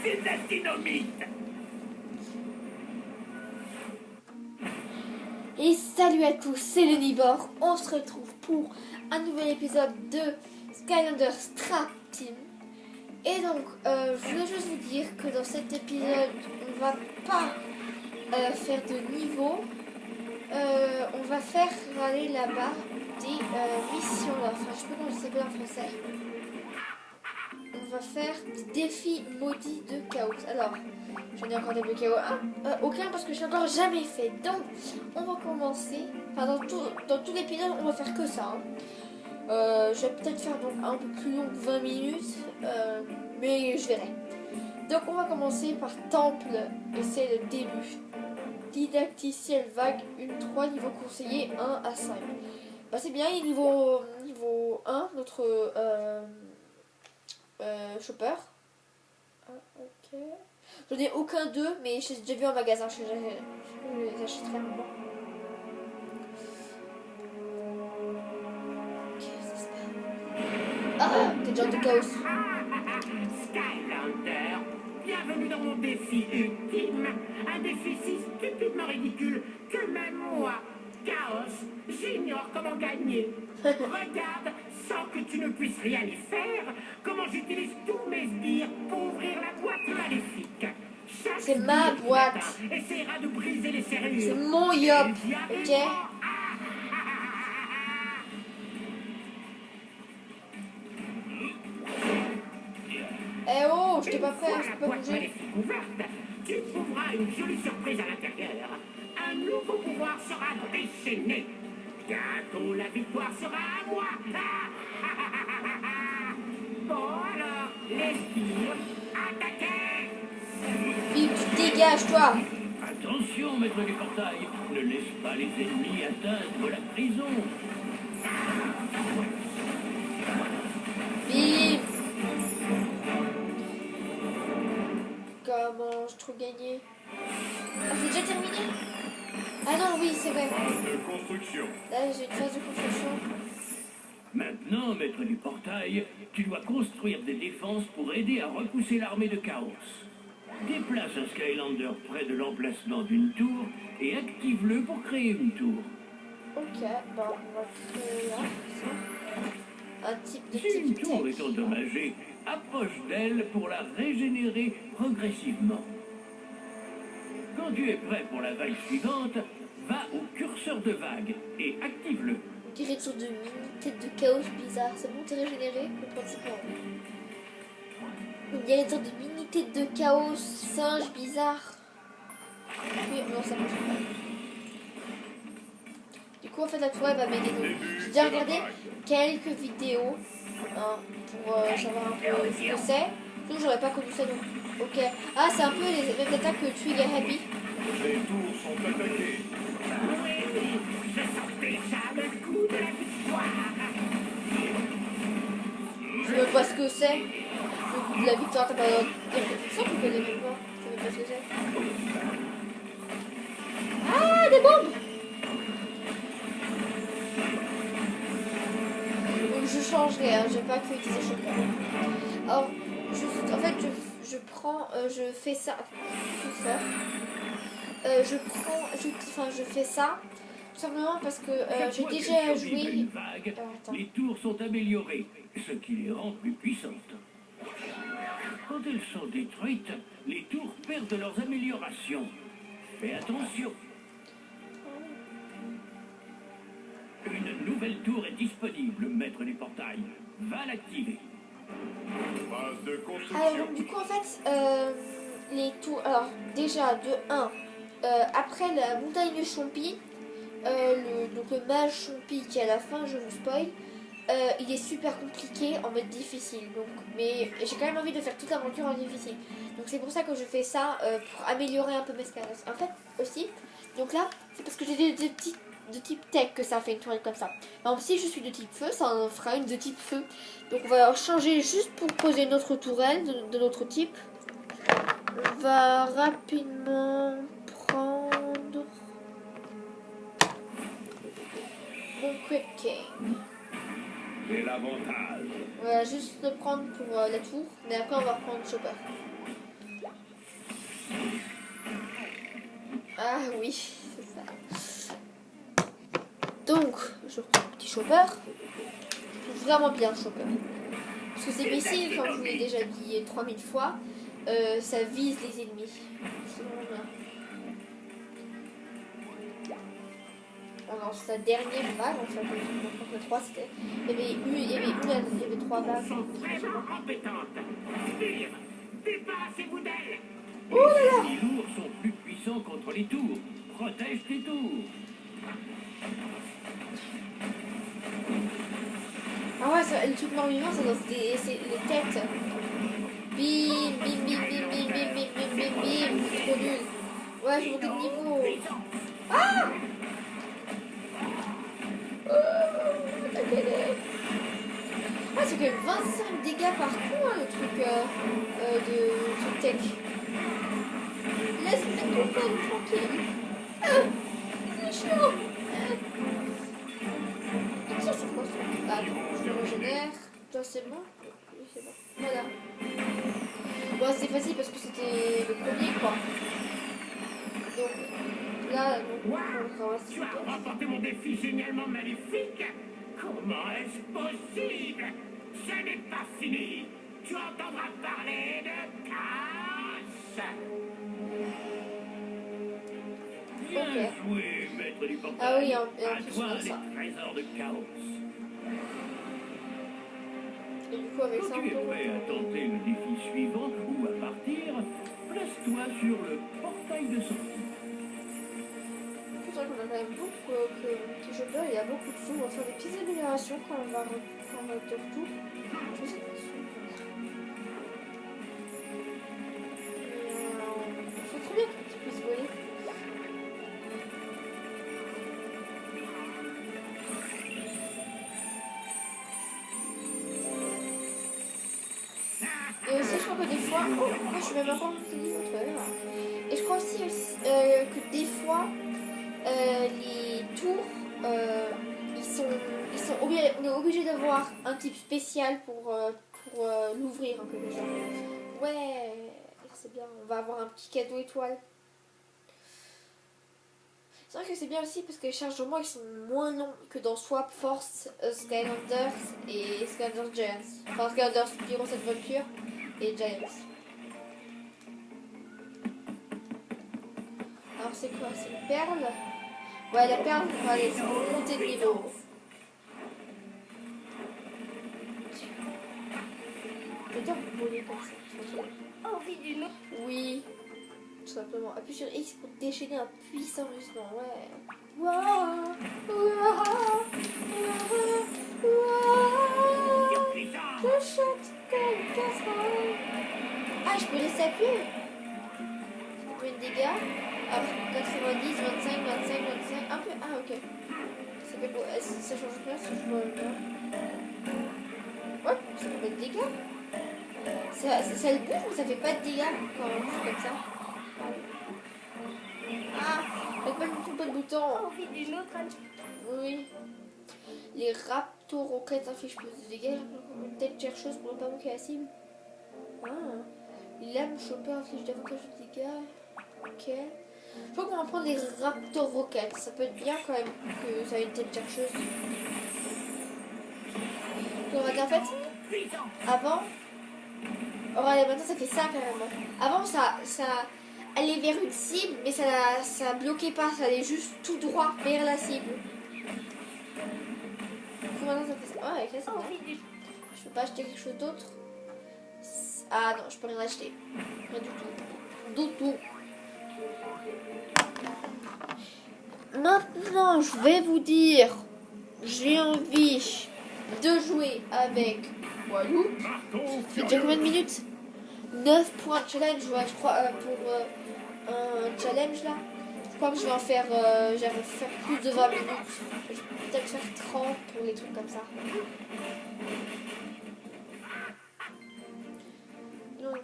C'est de la dynamite. Et salut à tous, c'est le Nibor. On se retrouve pour un nouvel épisode de Skylanders Trap Team. Et donc, je voulais juste vous dire que dans cet épisode, on va pas faire de niveau. On va faire aller là-bas des missions. Enfin, je sais pas comment ça s'appelle en français. On va faire des défis maudits de chaos. Alors, j'en ai encore débloqué aucun parce que je n'ai encore jamais fait. Donc, on va commencer. Enfin, dans tout l'épisode, on va faire que ça. Je vais peut-être faire donc un peu plus long que 20 minutes, mais je verrai. Donc, on va commencer par Temple, et c'est le début. Didacticiel vague, une 3, niveau conseiller 1 à 5. Bah, c'est bien, il est niveau 1, notre chopper. Ok. J'en ai aucun d'eux, mais j'ai déjà vu en magasin. Je les achèterai un moment. Qu'est-ce qui se passe? Ah, t'es déjà de chaos. Skylander, bienvenue dans mon défi ultime. Un défi si stupidement ridicule que même moi, Chaos, j'ignore comment gagner. Regarde, sans que tu ne puisses rien y faire, comment j'utilise tous mes sbires pour ouvrir la boîte maléfique. C'est ma boîte. Essaiera de briser les serrures. C'est mon yop, ok? Eh oh, je t'ai pas prêt, je peux pas bouger. Tu trouveras une jolie surprise à l'intérieur. Un nouveau pouvoir sera déchaîné. Bientôt la victoire sera à moi. Bon alors, les sbires, attaquez! Vite, tu dégages, toi. Attention, maître du portail, ne laisse pas les ennemis atteindre la prison. Bim. Comment je trouve gagner? Ah, c'est déjà terminé? Ah non, oui, c'est vrai. Phase de construction. Là, j'ai une phase de construction. Maintenant, maître du portail, tu dois construire des défenses pour aider à repousser l'armée de Chaos. Déplace un Skylander près de l'emplacement d'une tour et active-le pour créer une tour. Ok, bon, on va créer là, ça. Un type de Si une type tour tech. est endommagée, approche d'elle pour la régénérer progressivement. Quand tu es prêt pour la vague suivante, va au curseur de vague et active-le. Direction de mini tête de chaos bizarre. C'est bon, t'es régénéré? Je pense pas. Une direction de mini tête de chaos singe bizarre. Oui, non, ça marche pas. Du coup, en fait, la tour elle va m'aider. J'ai déjà regardé quelques vidéos pour savoir un peu ce que c'est. Sinon, j'aurais pas connu ça donc. Ok. Ah, c'est un peu les mêmes attaques que Twig et Happy. Les tours sont attaquées. Oui, je sens déjà le coup de la victoire. Je sais même pas ce que c'est. Le coup de la victoire, t'as pas le droit de dire ça, tu connais même pas. Je sais même pas ce que c'est. Ah, des bombes! Donc je changerai, hein, j'ai pas que utiliser chocolat. Alors, en fait, je fais ça. Tout ça. Je fais ça tout simplement parce que Chaque j'ai fois déjà qu'elles survivent à joué. une vague, Attends. les tours sont améliorées, ce qui les rend plus puissantes. Quand elles sont détruites, les tours perdent leurs améliorations. Fais attention. Une nouvelle tour est disponible, maître des portails. Va l'activer. Phase de Alors, construction. du coup, en fait, les tours. Alors, déjà, de 1, après la montagne Chompi, donc le mage Chompi qui est à la fin, je vous spoil, il est super compliqué en mode difficile. Donc, mais j'ai quand même envie de faire toute l'aventure en difficile. Donc, c'est pour ça que je fais ça, pour améliorer un peu mes skills. En fait, aussi, donc là, c'est parce que j'ai des petits. De type tech que ça fait une toile comme ça. Par exemple, si je suis de type feu, ça en fera une de type feu. Donc on va changer juste pour poser notre tourelle de notre type. On va rapidement prendre mon Quick King. Et l'avantage. On va juste le prendre pour la tour, mais après on va reprendre Chopper. Ah oui, c'est ça. Donc, je reprends le petit chopper. Je trouve vraiment bien le chopper. Parce que ces missiles, comme je vous l'ai déjà dit 3000 fois, ça vise les ennemis. C'est vraiment bien. On lance la dernière vague, en fait. Le 3, c'était. Il y avait trois vagues. Sont vraiment compétentes. Sbire, débarrassez-vous d'elles. Oh là là! Les lourds sont plus puissants contre les tours. Protège tes tours. Ah ouais, ça, le truc mort-vivant, c'est les têtes. Bim, bim, bim, bim, bim, bim, bim, bim, bim, bim. C'est trop nul. Ouais, je monte de niveau. Ah! Ah, c'est que 25 dégâts par coup, hein, le truc de tech. Laisse-moi ton fun tranquille. C'est chaud. Ça, c'est quoi ça? Ah, attends, je le régénère. Ça, c'est bon? Oui, c'est bon. Voilà. Bon, c'est facile parce que c'était le premier, quoi. Donc, là, donc, on ramasse Tu as remporté mon défi génialement maléfique. Comment est-ce possible? Ce n'est pas fini. Tu entendras parler de chaos. Bien Ok. joué, maître du portail. Ah oui, et en À plus, toi on a les ça. trésors de chaos. Et du coup, avec ça, Quand tu es prêt à tenter le défi suivant ou à partir, place-toi sur le portail de sortie. C'est vrai qu'on a quand même beaucoup que petit chopper, il y a beaucoup de sous. On va faire des petites améliorations quand on va être de retour. Je sais pas si c'est trop bien que tu puisses voler. Et aussi, je crois que des fois, moi je suis même encore plus niveau. Et je crois aussi que des fois, les tours, on est obligé d'avoir un type spécial pour l'ouvrir en quelque sorte. Ouais, c'est bien, on va avoir un petit cadeau étoile. C'est vrai que c'est bien aussi parce que les chargements ils sont moins longs que dans Swap Force, Skylanders et Skylanders Giants. Enfin, Skylanders Pyro Adventure et Giants. Alors c'est quoi? C'est une perle? Ouais, la perle, on va aller monter de niveau. J'adore voler comme ça. Envie d'une autre. Oui, tout simplement. Appuie sur X pour déchaîner un puissant rugissement. Ouais. Waouh, waouh, waouh. Je chante comme une casserole. Ah, je peux laisser appuyer. Combien de dégâts? Ah, 90, 25, 25, 25. Un peu. Ah, ok. Ça fait beau. Ça change rien si je vois le bas. Ouais, ça fait pas de dégâts. Ça le bouge ou ça fait pas de dégâts quand on bouge comme ça? Ah, avec pas de bouton. Envie d'une autre. Oui. Les raptoroquettes infligent plus de dégâts. Une tête chercheuse pour ne pas manquer la cible. Ah. L'âme chopper inflige davantage de dégâts. Ok. Je crois qu'on va prendre les raptoroquettes. Ça peut être bien quand même que ça ait une tête chercheuse. Donc, on va dire en fait, avant. Regardez, maintenant ça fait ça carrément. Avant ça allait vers une cible, mais ça bloquait pas, ça allait juste tout droit vers la cible. Donc maintenant ça fait ça. Oh, avec là c'est bien. Je peux pas acheter quelque chose d'autre. Ah non, je peux rien acheter. Rien du tout. Du tout. Maintenant, je vais vous dire, j'ai envie de jouer avec Walou. Ça fait déjà combien de minutes? 9 points de challenge, ouais, je crois, pour un challenge là. Je crois que je vais en faire, plus de 20 minutes. Je vais peut-être faire 30 pour les trucs comme ça. Donc,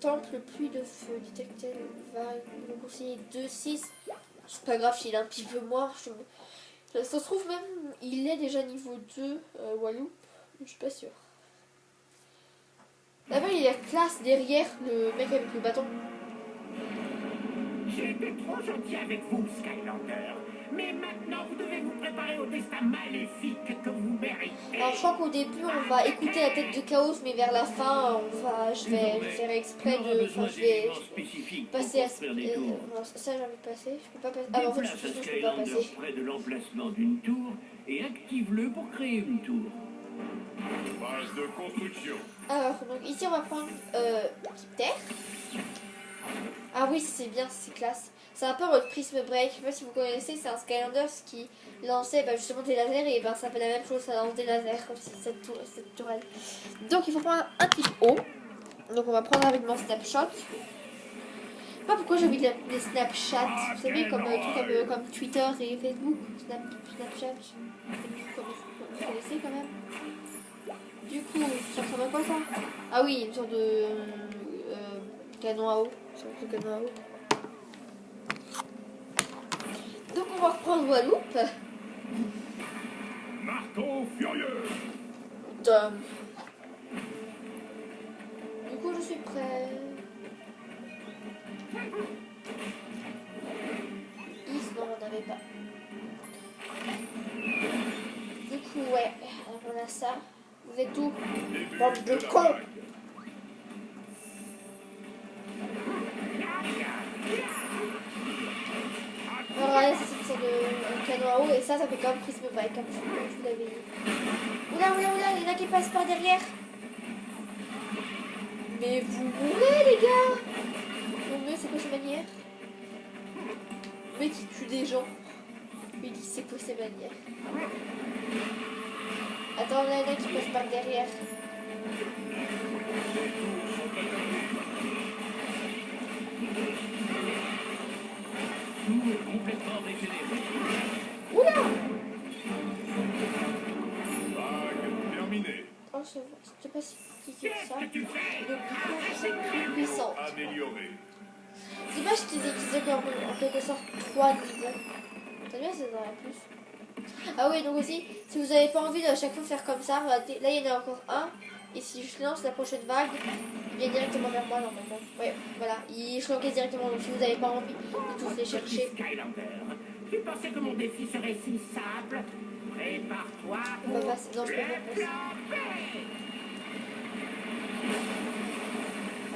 temple, pluie de feu, détecter va nous conseiller 2-6. C'est pas grave s'il est un petit peu moins. Ça se trouve même, il est déjà niveau 2, Walou. Je suis pas sûre. Là-bas, il y a classe derrière le mec avec le bâton. J'ai été trop gentil avec vous, Skylander. Mais maintenant, vous devez vous préparer au destin maléfique que vous méritez. Alors je crois qu'au début on va écouter la tête de Chaos, mais vers la fin je vais faire exprès de... Enfin je vais passer à... non, ça j'ai envie de passer, je peux pas passer... Ah en fait je peux pas passer. Près de l'emplacement d'une tour et active-le pour créer une tour. Phase de construction. Alors donc ici on va prendre Terre. Ah oui c'est bien, c'est classe. C'est un peu votre Prism Break, je sais pas si vous connaissez, c'est un Skylanders qui lançait justement des lasers et ça fait la même chose, ça lance des lasers comme si cette tourelle. Donc il faut prendre un type O. Donc on va prendre avec mon Snapshot. Je sais pas pourquoi j'ai envie de l'appeler Snapchat, vous savez comme Twitter et Facebook. Snapchat, vous connaissez quand même. Du coup, ça ressemble à quoi ça? Ah oui, une sorte de canon à eau. Donc on va reprendre Guadeloupe. Marteau furieux. Du coup je suis prêt. Non on n'avait pas. Du coup ouais, alors on a ça. Vous êtes où? Bande de cons. Alors regardez, c'est une sorte de canon à eau et ça fait comme Prism Break, comme je vous l'avais dit. Oula, il y en a qui passent par derrière. Mais vous mourrez les gars. Mon dieu, c'est quoi ces manières? Le mec qui tue des gens. Il dit c'est quoi ces manières? Attends, il y en a qui passent par derrière. Tout est complètement régénéré. Oula! Vague terminée. Oh, je sais pas si c'est ça. Donc, du coup, c'est plus puissant. Amélioré. C'est dommage qu'ils aient en quelque sorte 3 niveaux. C'est bien, c'est dans la plus. Ah oui, donc aussi, si vous n'avez pas envie de à chaque fois faire comme ça, regardez, là il y en a encore un. Et si je lance la prochaine vague, il vient directement vers moi normalement. Ouais, voilà, je l'encaisse directement. Donc si vous n'avez pas envie de tous les chercher. Skylander, tu pensais que mon défi serait si simple? Prépare-toi On va pour passer. Non, je peux pas le passer. plan B.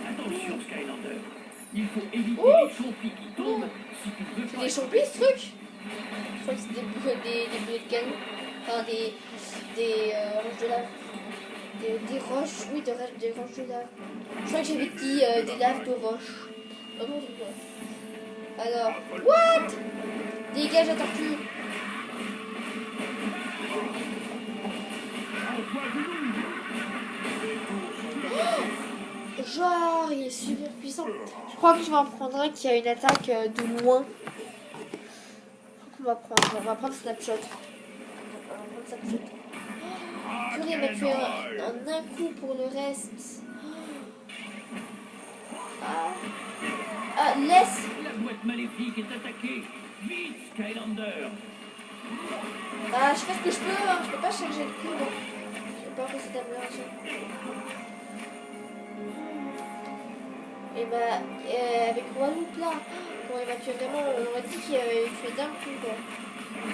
Attention Skylander, il faut éviter les champis qui tombent si tu veux C'est pas... des champis ce truc? Je crois que c'est des bouées de cailloux. Enfin des roches de lave. Des roches, oui, des roches de lave. Je crois que j'avais dit des laves de roches. Oh non, c'est quoi? Alors, what? Dégage la tortue. Oh, genre, il est super puissant. Je crois que je vais en prendre un qui a une attaque de loin. On va prendre Snapshot. Purée, il m'a tué en un coup pour le reste. Ah, laisse. La boîte maléfique est attaquée. Vite Skylander. Ah, je fais ce que je peux, hein. Je peux pas changer le coup. Je peux pas faire cette amélioration. Et avec Guadeloupe là, quand il m'a tué vraiment, on m'a dit qu'il avait tué d'un coup quoi.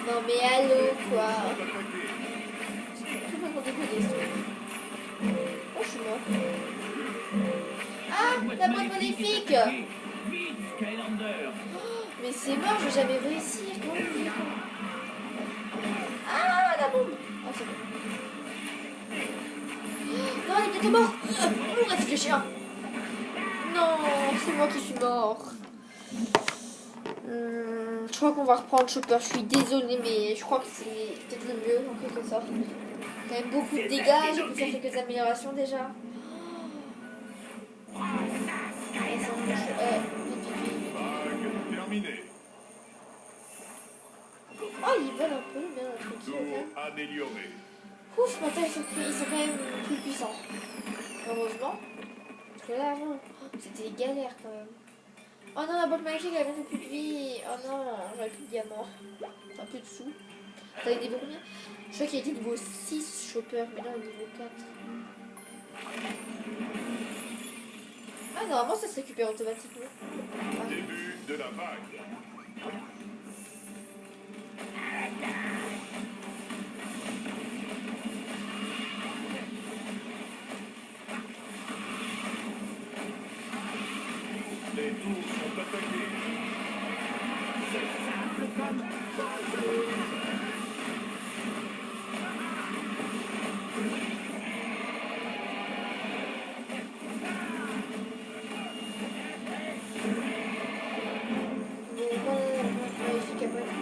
Non mais allô quoi. Oh, je suis mort. Ah, la boîte maléfique. Vite Skylander. Mais c'est mort, je vais jamais réussir. Comment on fait? Ah, la bombe. Ah, c'est bon. Non, il est bientôt mort. Réfléchir. Non, c'est moi qui suis mort. Je crois qu'on va reprendre Chopper. Je suis désolée, mais je crois que c'est peut-être le mieux en quelque sorte. Quand même beaucoup de dégâts. Je peux faire quelques améliorations déjà. Vague terminée. Oh, ils volent un peu, mais un truc. Tour amélioré. Ouf, maintenant ils sont quand même plus puissants. Heureusement. Parce que là avant, c'était galère quand même. Oh non, la boîte magique elle avait plus de vie. Oh non, j'avais plus de diamants. Enfin, plus de sous. T'avais des niveau combien? Je crois qu'il était niveau 6 Chopper, mais là niveau 4. Ah, normalement, ça se récupère automatiquement. Ah. Début de la vague. Les tours sont attaquées. C'est simple comme bonjour.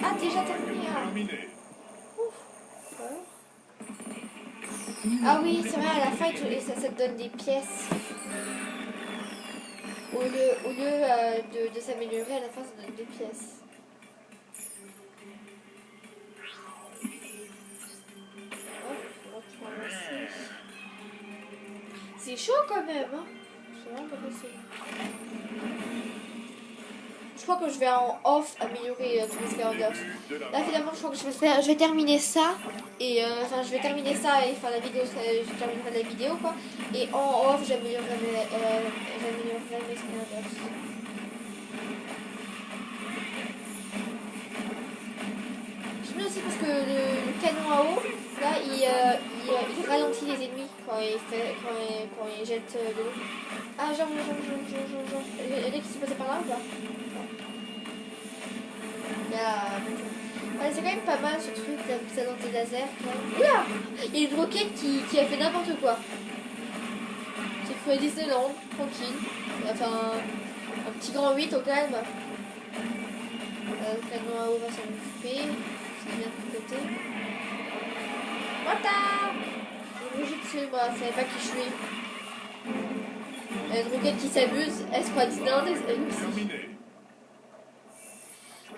Ah, déjà terminé. Hein. Terminé. Ouf. Ah oui, c'est vrai, à la fin, ça te donne des pièces. Au lieu de s'améliorer, à la fin, ça donne des pièces. C'est chaud quand même, hein. C'est vraiment pas facile. Je crois que je vais en off améliorer tous les Skylanders. Là finalement je crois que je vais terminer ça et enfin je vais terminer ça et faire la vidéo, je terminerai la vidéo quoi. Et en off j'améliorerai mes Skylanders. Je mets aussi parce que le canon à eau là il ralentit les ennemis quand il jette de l'eau. Ah genre. Il y en a qui sont passés par là ou pas? C'est quand même pas mal ce truc là, ça dans tes lasers. Oula, il y a une roquette qui a fait n'importe quoi. J'ai cru à Disneyland, tranquille. Enfin, un petit grand 8 au calme. Le canon à eau va s'en occuper. C'est bien de côté. Wata! J'ai bougé dessus, moi, je savais pas qui je suis. Il y a une roquette qui s'amuse. Est-ce qu'on a Disneyland elle aussi? Terminé.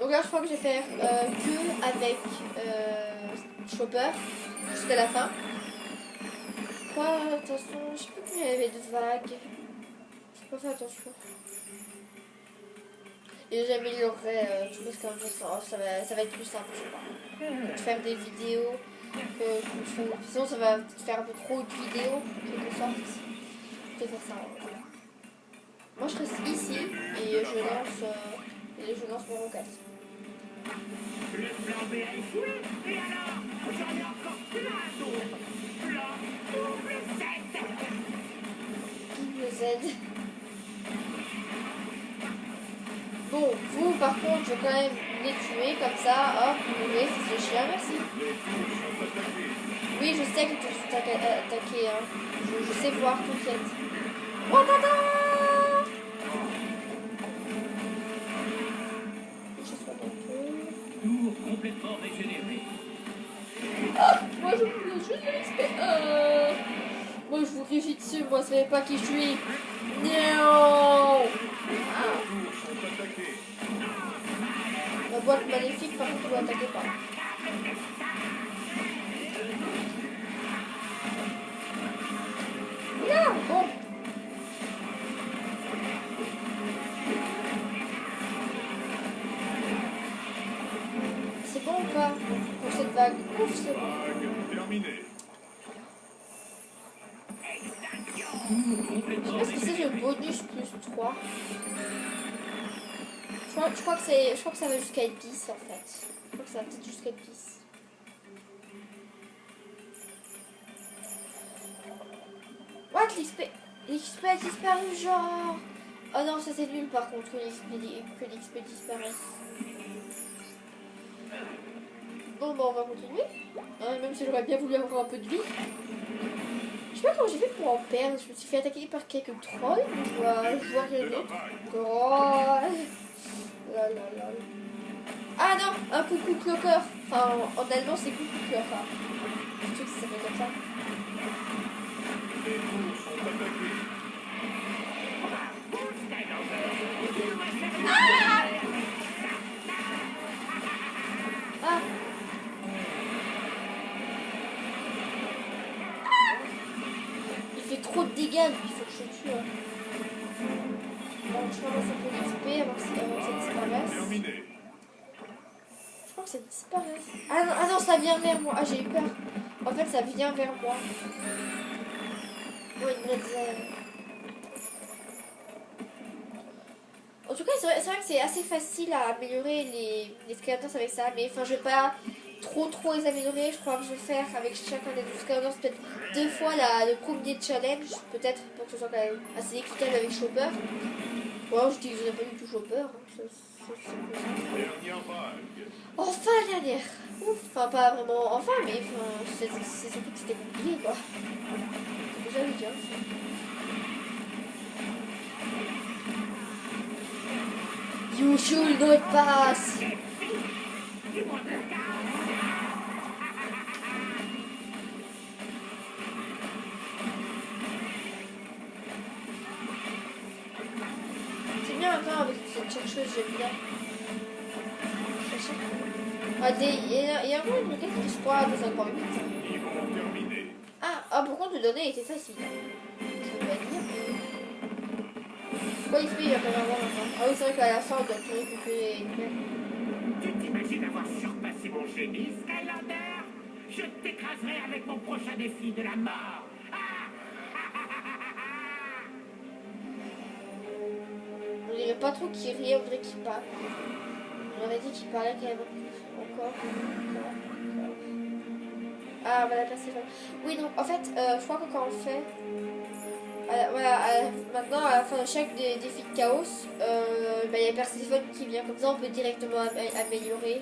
Donc là je crois que je vais faire que avec Chopper jusqu'à la fin. Attention, je sais plus qu'il y avait de vagues. J'ai pas fait attention. Et j'améliorerai tout ce comme ça va être plus simple je crois. De faire des vidéos. Sinon ça va faire un peu trop de vidéos en quelque sorte. Je vais faire ça. Moi je reste ici et je lance mon roquette. Le plan B a échoué, et alors j'en ai encore plein d'autres. Plan double Z. Double Z. Bon, vous par contre, je vais quand même les tuer comme ça. Hop, vous voyez, c'est ce chien, merci. Les tours sont attaquées. Oui, je sais que tu sont attaqués. Hein. Je sais voir, t'inquiète. Oh, tata! Tour complètement régénéré. Ah, moi je voulais juste l'XP. Moi je vous régis dessus, moi je savais pas qui je suis. Non. Les tours sont attaquées. La boîte maléfique, par contre, vous l'attaquez pas. Non, bon. C'est bon ou pas pour cette vague? Ouf, c'est bon. Vague terminée. Tour complètement Je sais pas ce que c'est le bonus plus 3. Je crois que ça va jusqu'à 10 en fait. Je crois que ça va peut-être jusqu'à 10. What? L'XP a disparu genre. Oh non, ça c'est nul par contre que l'XP disparaisse. Bon bah on va continuer. Hein, même si j'aurais bien voulu avoir un peu de vie. Je sais pas comment j'ai fait pour en perdre. Je me suis fait attaquer par quelques trolls. Je vois rien d'autre. Oh. Là. Ah non, un coucou clocker. Enfin, en allemand c'est coucou clocker. Je sais que ça s'appelle comme ça. Les tours sont attaquées. Ah. Il fait trop de dégâts, il faut que je le tue. Hein. Bon, je commence un peu d'XP avant que ça disparaisse. Terminé. Je crois que ça disparaît. Ah non, ça vient vers moi. Ah, j'ai eu peur. En fait, ça vient vers moi. Oh, une red zone. tout cas, c'est vrai que c'est assez facile à améliorer les Skylanders avec ça. Mais enfin, je vais pas trop les améliorer. Je crois que je vais faire avec chacun des 12 Skylanders peut-être 2 fois le premier challenge. Peut-être pour que ce soit quand même assez équitable avec Chopper. Bon, je n'utiliserai pas du tout Chopper. Hein. Dernière vague. Enfin la dernière. Ouf, enfin pas vraiment enfin, mais enfin, c'est surtout que c'était compliqué quoi. C'est déjà le dire. You should not pass. C'est bien encore avec cette chercheuse, j'aime bien. Ah, il y a encore une roquette qui se croit dans un coin. Niveau terminé. Ah, pour contre, le donner était facile. Je vais dire. Quoi il fait, il va pas avoir maintenant. Ah oui, c'est vrai qu'à la fin, on doit tout récupérer. Tu t'imagines avoir surpassé mon génie, Skylander? Je t'écraserai avec mon prochain défi de la mort. On dirait pas trop qu'il riait, on dirait qu'il parle. On aurait dit qu'il parlait quand même encore. Ah, voilà, Perséphone. Oui, donc en fait, je crois que quand on fait. Voilà, maintenant à la fin de chaque défi de chaos, il y a Perséphone qui vient comme ça, on peut directement améliorer.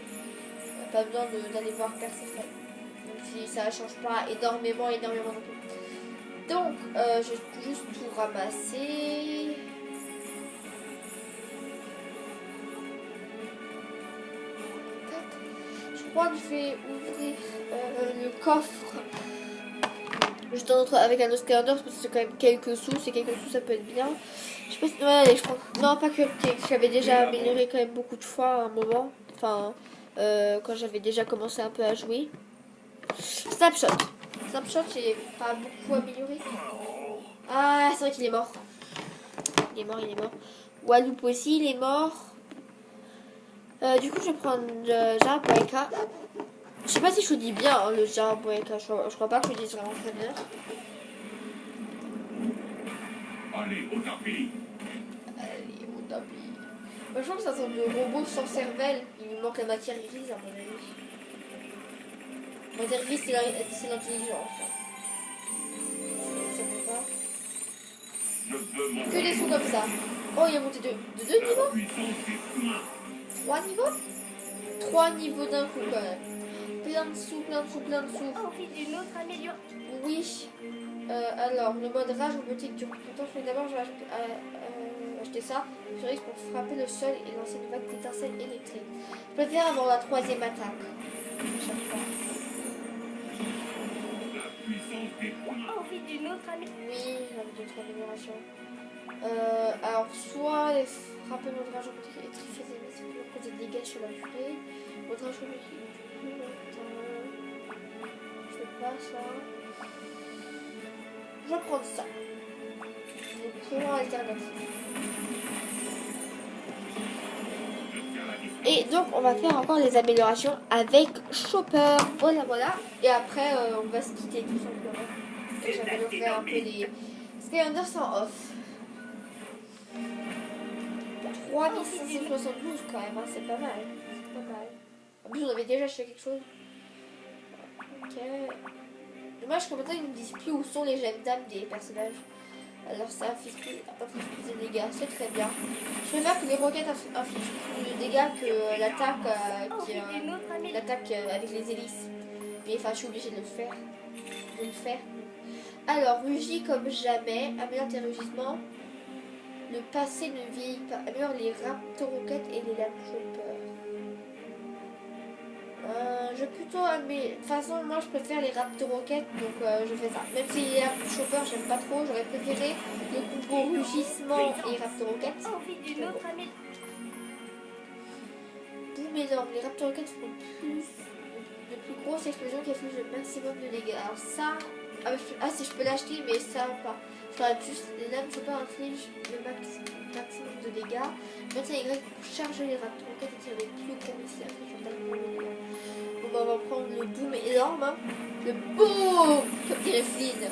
Pas besoin d'aller voir Perséphone. Donc si ça change pas énormément non plus. Donc, je vais juste tout ramasser. Je crois que je vais ouvrir le coffre. Juste avec un autre Skylander parce que c'est quand même quelques sous. C'est quelques sous, ça peut être bien. Je sais pas si. Ouais, je crois. Non, pas que je l'avais déjà amélioré quand même beaucoup de fois à un moment. Enfin, quand j'avais déjà commencé un peu à jouer. Snapshot. Snapshot, j'ai pas beaucoup amélioré. Ah, c'est vrai qu'il est mort. Il est mort. Walloop aussi, il est mort. Du coup, je vais prendre Jaraboyka. Je sais pas si je dis bien hein, le Jaraboyka. Je crois pas que je dise vraiment très bien. Allez, au tapis. Moi, je crois que c'est un sorte de robot sans cervelle. Il lui manque la matière grise, à mon avis. La matière grise, c'est l'intelligence. Ça peut pas. Je veux mon Que des sous comme ça. Oh, il a monté de 2 niveaux. puissance des soins. 3 niveaux 3 niveaux d'un coup quand même. Plein de sous. Envie d'une autre amélioration. Oui. Alors, le mode rage en boutique dure longtemps. D'abord, je vais acheter ça. Je risque pour frapper le sol et lancer une vague d'étincelles électriques. Je peux le faire avant la 3e attaque. Chaque fois. La puissance des points. Envie d'une autre amélioration. Oui, j'avais d'autres améliorations. Alors, soit les frapper mode rage en boutique et triffer les ennemis, c'est plus cause des dégâts sur la durée. Mode rage en boutique. Je fais pas ça. Je vais prendre ça. Le courant alternatif. Et donc on va faire encore les améliorations avec Chopper. Voilà. Et après on va se quitter tout simplement. Et j'avais faire un peu les Skylanders en off. 3672 quand même, hein, c'est pas mal. En plus on avait déjà acheté quelque chose. Ok. Dommage qu'en même temps ils ne disent plus où sont les gemmes d'âme des personnages. Alors ça inflige plus de dégâts, c'est très bien. Je préfère que les roquettes infligent plus de dégâts que l'attaque avec les hélices. Mais enfin je suis obligée de le faire. Alors rugis comme jamais, améliore tes rugissements. Le passé ne vieillit pas, améliore les raptoroquettes et les lames choppers. Je vais plutôt de toute façon moi je préfère les raptoroquettes donc je fais ça. Même si les chopper j'aime pas trop, j'aurais préféré le combo rugissement et raptoroquettes. Boum énorme, les raptoroquettes font de plus grosses explosions qui infligent le maximum de dégâts. Alors ça, si je peux l'acheter mais ça pas. Enfin juste les lames chopper infligent le maximum de dégâts. Maintenant Y pour charger les raptoroquettes et tirer les plus gros missiles. On va prendre le boom énorme, hein. Le boom comme dirait Flynn.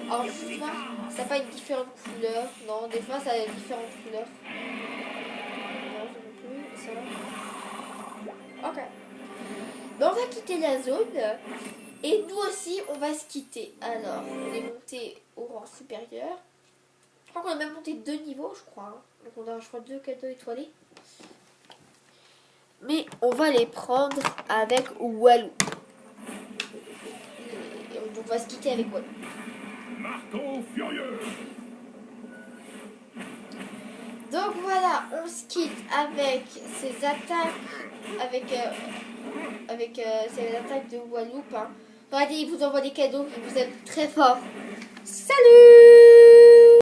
Alors, juste là, ça n'a pas une différente couleur. Non, des fois, ça a différentes couleurs. Non, ça non plus. Ça va. Ok. Donc, on va quitter la zone. Et nous aussi, on va se quitter. Alors, on est monté au rang supérieur. Je crois qu'on a même monté 2 niveaux, je crois. Hein. Donc, on a, je crois, 2 cadeaux étoilés. Mais on va les prendre avec Walou. Et on va se quitter avec Walou. Marteau furieux. Donc voilà, on se quitte avec ces attaques, avec ces attaques de Walou. Hein. Regardez, il vous envoie des cadeaux, il vous aime très fort. Salut!